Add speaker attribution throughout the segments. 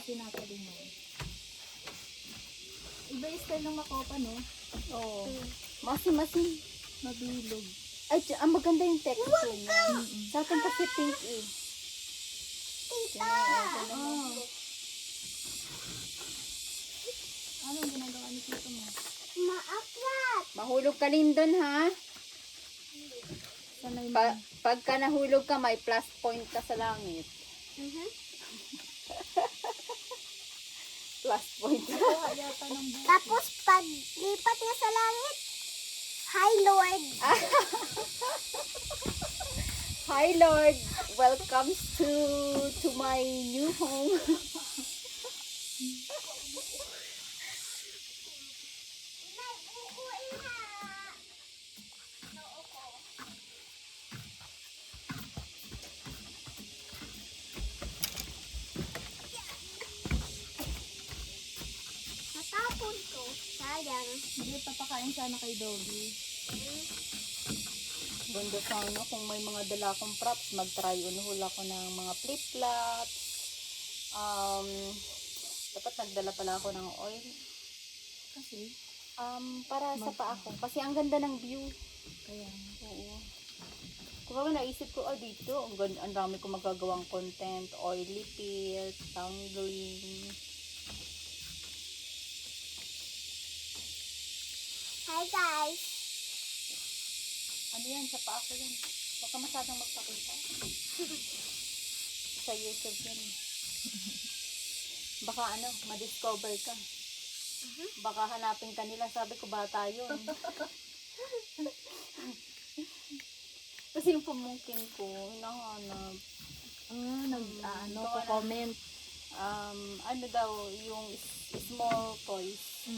Speaker 1: pinapalinan. Iba yung style ng makopa, no?
Speaker 2: Oo. Masim-masim.
Speaker 1: Mabilog.
Speaker 2: Ay, ang maganda yung texture niya. Sa akin kasi pink eh.
Speaker 1: Oh. Anong ginagawa ni Tito mo?
Speaker 2: Mahulog ka din dun, ha?
Speaker 1: Sanay mo.
Speaker 2: Pagka nahulog ka, may plus point ka sa langit. Plus point.
Speaker 1: Nakuha yata ng buko.
Speaker 3: Tapos pag lipat niya sa langit, Hi Lord!
Speaker 2: Hi, Lord. Welcome to my new home.
Speaker 3: Natapon ko. Sayang.
Speaker 1: Hindi, papakain sana kay Doggy.
Speaker 2: Ganda sana kung may mga dala akong props, mag-try on haul ako ng mga flip-flops. Dapat nagdala pala ako ng oil.
Speaker 1: Kasi,
Speaker 2: Para sa paa ko. Kasi ang ganda ng view.
Speaker 1: kaya,
Speaker 2: Oo. Kung naisip ko, dito, ang dami ko magagawang content, oily peel, tangling.
Speaker 3: Hi guys!
Speaker 2: Ano yan, sa paa ko yan. Huwag ka masyadong magpakita. Sa YouTube yan. Baka ma-discover ka. Baka hanapin ka nila, sabi ko, bata yun. Kasi yung pamungkin ko, hinahanap.
Speaker 1: comment.
Speaker 2: Ano daw, yung small toys.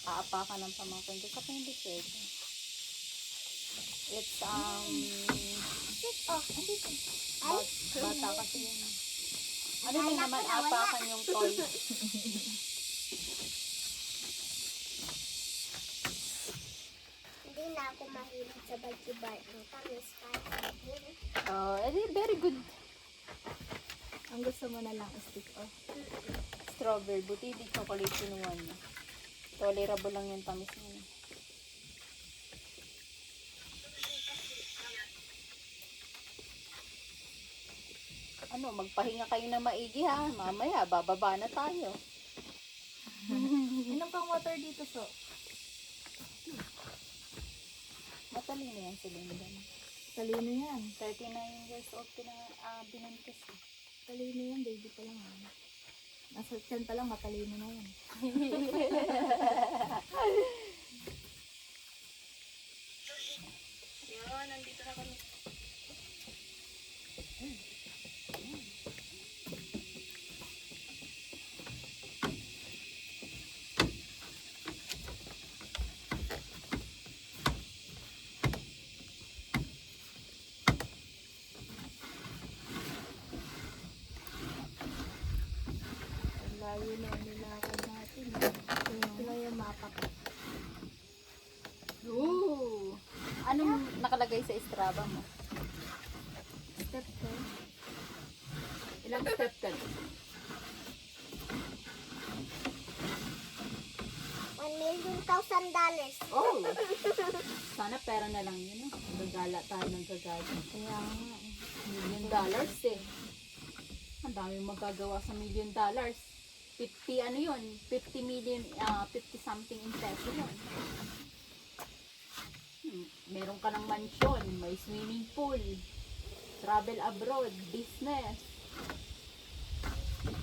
Speaker 2: Aapakan ng pamangkin ko. Kasi hindi pwede. It's,
Speaker 3: andito.
Speaker 2: bata kasi yun. Ano din naman, aapakan yung toys.
Speaker 3: Hindi na ako mahilig sa balkibar. Ang tamis
Speaker 2: Very good.
Speaker 1: Ang gusto mo na lang stick off.
Speaker 2: Strawberry, buti di chocolate kinuha niya. Tolerable lang yung tamis niya. Magpahinga kayo na maigi ha. Mamaya, bababa na tayo.
Speaker 1: Inom pang water dito, so.
Speaker 2: Matalino yan si Lindan.
Speaker 1: Talino yan.
Speaker 2: 39 years old binuntis.
Speaker 1: Talino yan, baby pa lang. Nasa tiyan pa lang, matalino na yan.
Speaker 2: Yun, nandito na kami.
Speaker 1: Layo na nilakad natin. Ito na yung mapa ko.
Speaker 2: Ooh! Anong nakalagay sa Strava mo?
Speaker 1: Step 10.
Speaker 2: Ilang step ka?
Speaker 3: $1,000,000.
Speaker 2: Oh! Sana pera na lang yun. Gagala tayo ng gagala.
Speaker 1: Kaya nga eh.
Speaker 2: $1 million eh. Ang dami magagawa sa $1 million. 50 ano yun? 50 million, 50 something in peso yun. Meron ka ng mansion, may swimming pool, travel abroad, business.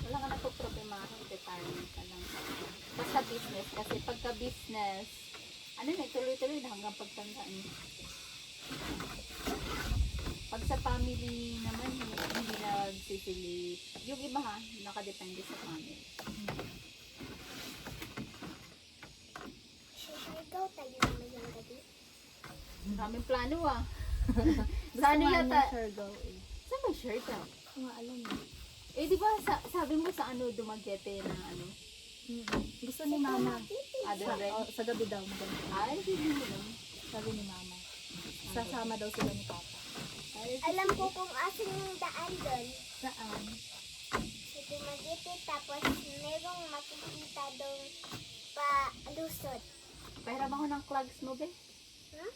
Speaker 2: Wala ka na po problemahin, retirement ka lang. Basta business, kasi pagka business, tuloy-tuloy na hanggang pagtandaan. Pag sa family naman, hindi nagsisilip. Yung iba ha, nakadepende sa family.
Speaker 3: Ikaw tayo naman yung gabi.
Speaker 2: Maraming plano ah. Saan yata?
Speaker 1: Surgo eh.
Speaker 2: Saan may shirt ah?
Speaker 1: Kung nga alam mo.
Speaker 2: Di ba sabi mo sa Dumaguete na
Speaker 1: Gusto ni mama.
Speaker 2: Doon rin?
Speaker 1: Sa gabi daw maganda.
Speaker 2: Hindi mo lang.
Speaker 1: Sabi ni mama. Sasama daw sila ni papa.
Speaker 3: Alam ko kung asan yung daan doon.
Speaker 1: Saan?
Speaker 3: Sa Dumaguti tapos merong makikita doon pa lusot.
Speaker 2: Pahiram ako ng clogs mo, be.
Speaker 3: Hmm?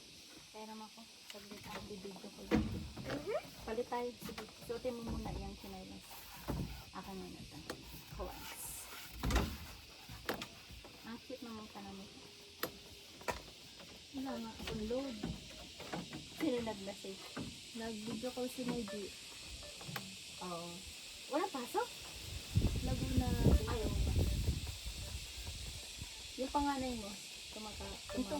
Speaker 2: Pahiram ako. Saglit ako, bibidyo ko lang.
Speaker 3: Mhm.
Speaker 2: Palit tayo. Sige, suotin mo muna yung chinelas. Akin muna ito. Clogs. Ang cute naman ka namin.
Speaker 1: Wala nga akong load.
Speaker 2: Sino nag-message?
Speaker 1: Nag-video call si Neji.
Speaker 2: Oo. Walang pasok?
Speaker 1: Laguna.
Speaker 2: Ayaw mo ba? Yung panganay mo,
Speaker 1: Ito,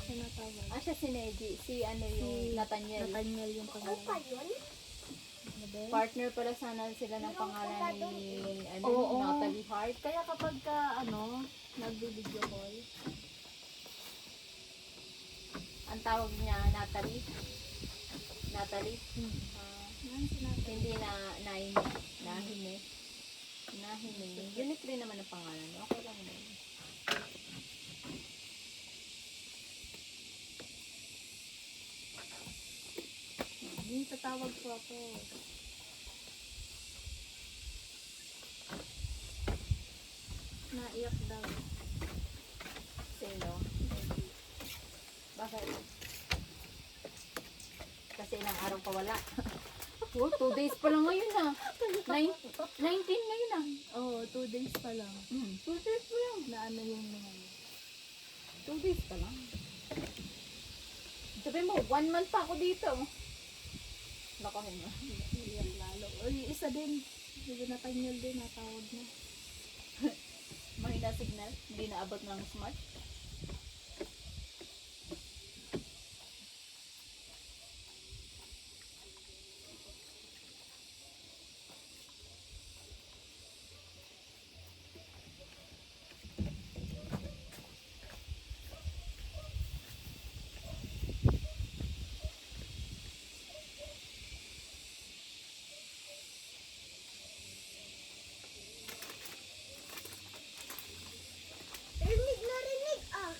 Speaker 1: sinatawag.
Speaker 2: Ah, siya si Neji. Si ano yung
Speaker 1: Si
Speaker 2: Nathaniel.
Speaker 1: Nathaniel yung
Speaker 3: Ako
Speaker 1: pangalan.
Speaker 3: pa yun?
Speaker 1: Ano ba?
Speaker 2: Partner pala sana sila ng pangalan ni ano,
Speaker 1: Oo.
Speaker 2: Natalie Hart.
Speaker 1: Kaya kapag ka, nag-video call,
Speaker 2: Ang tawag niya Natalie. Natalie.
Speaker 1: yan sinatawag.
Speaker 2: Hindi na Nahime. Nahime. Unique rin naman ang pangalan. Okay lang yun.
Speaker 1: Yung tatawag ko ako. Naiyak daw.
Speaker 2: Sino? Bakit? Kasi ilang araw pa wala. Oh, 2 days pa lang ngayon ah. 19 ngayon ah.
Speaker 1: Oo, 2 days pa lang.
Speaker 2: 2 days pa lang.
Speaker 1: Na ano yung mga
Speaker 2: 2 days pa lang. Sabi mo, 1 month pa ako dito. Lakahin mo.
Speaker 1: iyak lalo. Uy, isa din. Hindi Nathaniel din, natawag na.
Speaker 2: Mahina signal. Hindi naabot ng smart.
Speaker 3: Rinig na rinig ah.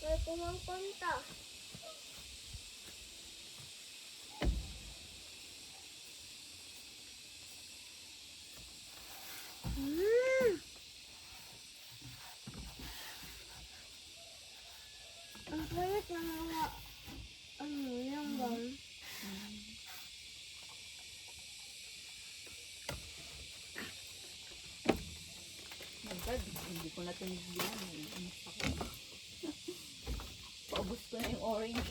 Speaker 3: May pumangpunta. Ang kulit ng mga yung bang.
Speaker 2: My God, hindi ko na tinigyan. Naiinis ako. Paubos ko na yung orange.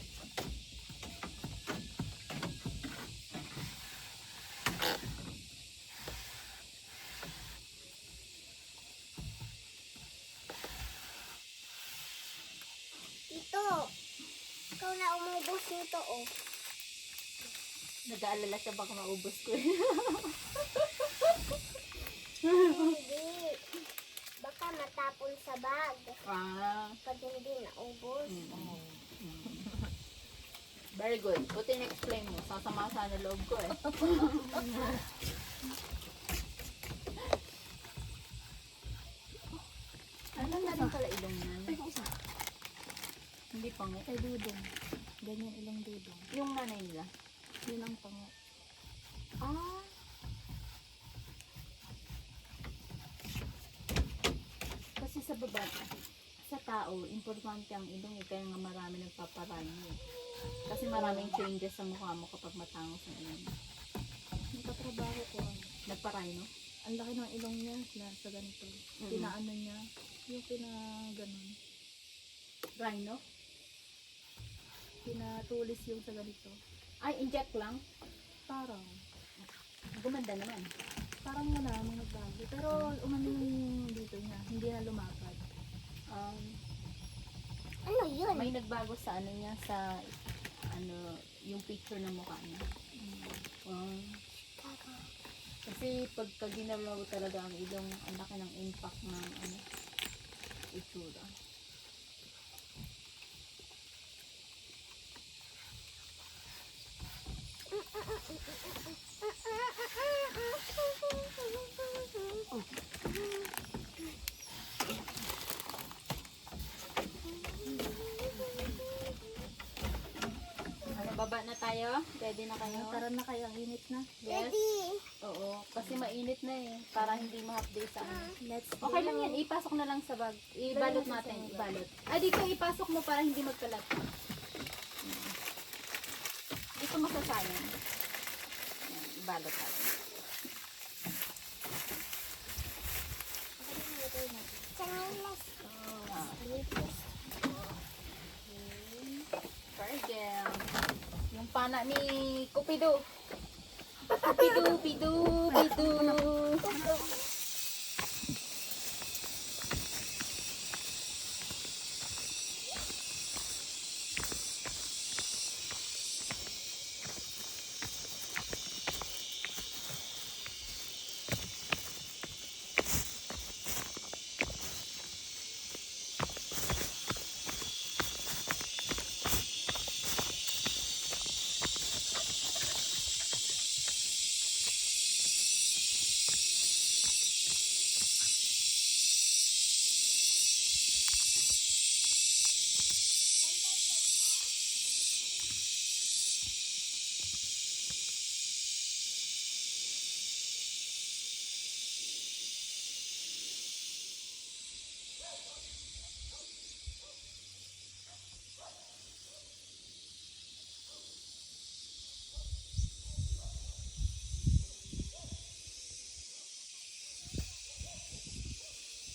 Speaker 3: Ito. Ikaw na umubos nito oh.
Speaker 2: Nag-aalala siya baka maubos ko.
Speaker 3: Hindi. Baka matapon sa bag. Pag hindi naubos.
Speaker 2: Very good. Buti na-explain mo. Sasama sana loob ko eh. Ano na rin pala ilong yan?
Speaker 1: Ay, kung saan?
Speaker 2: Hindi pangit.
Speaker 1: Kay Dudong. Ganyan ilang Dudong.
Speaker 2: Yung nanay nila.
Speaker 1: Yun ang pango.
Speaker 2: Ah. Kasi sa baba, sa tao, importante ang ilong eh. Kaya nga marami nagpaparami eh. Kasi maraming changes sa mukha mo kapag matangos ang ilong.
Speaker 1: Nakatrabaho ko.
Speaker 2: Nagparay, no?
Speaker 1: Ang laki ng ilong niya na sa ganito. Pinaano niya. Yung pinaganon.
Speaker 2: Rhino?
Speaker 1: Pinatulis yung sa ganito.
Speaker 2: Ay, inject lang?
Speaker 1: Parang.
Speaker 2: Gumanda naman.
Speaker 1: Parang wala namang nagbago. Pero umano yung dito niya. Hindi na lumapad.
Speaker 3: Ano yun?
Speaker 2: May nagbago sa ano niya, sa ano, yung picture ng mukha niya. Kasi pagka ginalaw talaga ang ilong, ang laki ng impact ng ano, itsura. Ano, baba na tayo. tayo? Ready na kayo?
Speaker 1: Tara na kayo, ang init na.
Speaker 2: Yes?
Speaker 3: Ready.
Speaker 2: Oo, kasi mainit na eh. Para hindi ma-half day sa ano.
Speaker 1: Let's
Speaker 2: Okay lang yan, ipasok na lang sa bag. Ibalot natin, ibalot. Ah, dito ipasok mo para hindi magkalat. Dito masasayang. Yan, ibalot natin.
Speaker 3: Changilas.
Speaker 2: Ah, Virgil. Yung pana ni Cupido. Cupido, pido, pido.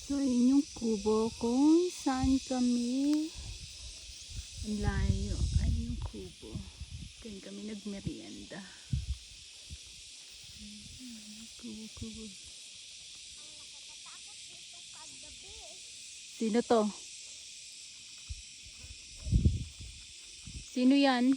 Speaker 1: So, yun yung kubo kung saan kami ang layo. Ay, yung kubo. Doon kami nagmerienda. Kubo. Sino to? Sino yan?